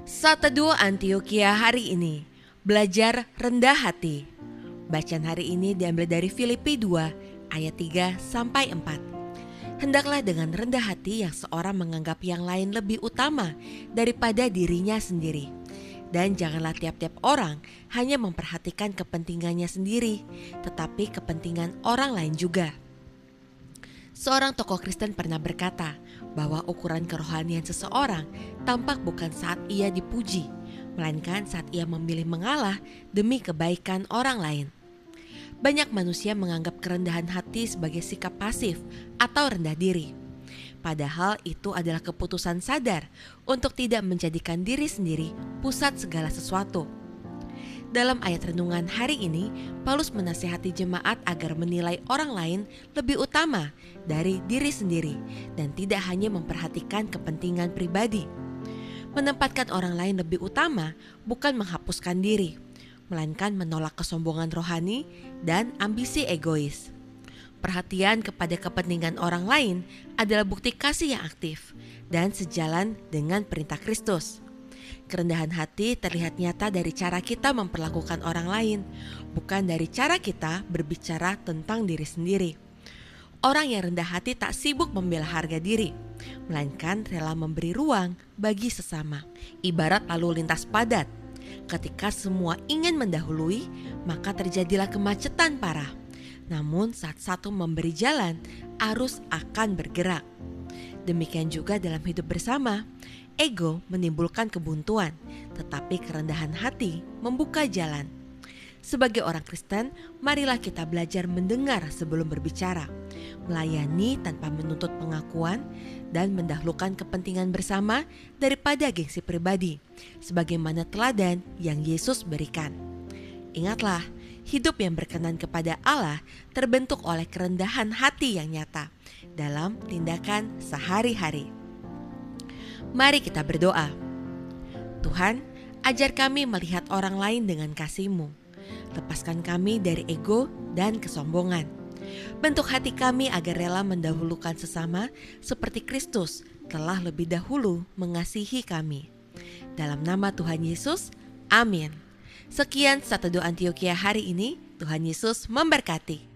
Satedu Antioquia hari ini, belajar rendah hati. Bacaan hari ini diambil dari Filipi 2 ayat 3-4. Hendaklah dengan rendah hati yang seorang menganggap yang lain lebih utama daripada dirinya sendiri. Dan janganlah tiap-tiap orang hanya memperhatikan kepentingannya sendiri, tetapi kepentingan orang lain juga. Seorang tokoh Kristen pernah berkata bahwa ukuran kerohanian seseorang tampak bukan saat ia dipuji, melainkan saat ia memilih mengalah demi kebaikan orang lain. Banyak manusia menganggap kerendahan hati sebagai sikap pasif atau rendah diri. Padahal itu adalah keputusan sadar untuk tidak menjadikan diri sendiri pusat segala sesuatu. Dalam ayat renungan hari ini, Paulus menasihati jemaat agar menilai orang lain lebih utama dari diri sendiri dan tidak hanya memperhatikan kepentingan pribadi. Menempatkan orang lain lebih utama bukan menghapuskan diri, melainkan menolak kesombongan rohani dan ambisi egois. Perhatian kepada kepentingan orang lain adalah bukti kasih yang aktif dan sejalan dengan perintah Kristus. Kerendahan hati terlihat nyata dari cara kita memperlakukan orang lain, bukan dari cara kita berbicara tentang diri sendiri. Orang yang rendah hati tak sibuk membela harga diri, melainkan rela memberi ruang bagi sesama. Ibarat lalu lintas padat, ketika semua ingin mendahului, maka terjadilah kemacetan parah. Namun saat satu memberi jalan, arus akan bergerak. Demikian juga dalam hidup bersama. Ego menimbulkan kebuntuan, tetapi kerendahan hati membuka jalan. Sebagai orang Kristen, marilah kita belajar mendengar sebelum berbicara, melayani tanpa menuntut pengakuan, dan mendahulukan kepentingan bersama daripada gengsi pribadi, sebagaimana teladan yang Yesus berikan. Ingatlah, hidup yang berkenan kepada Allah terbentuk oleh kerendahan hati yang nyata dalam tindakan sehari-hari. Mari kita berdoa. Tuhan, ajar kami melihat orang lain dengan kasih-Mu. Lepaskan kami dari ego dan kesombongan. Bentuk hati kami agar rela mendahulukan sesama seperti Kristus telah lebih dahulu mengasihi kami. Dalam nama Tuhan Yesus, amin. Sekian Satedu Antioquia hari ini. Tuhan Yesus memberkati.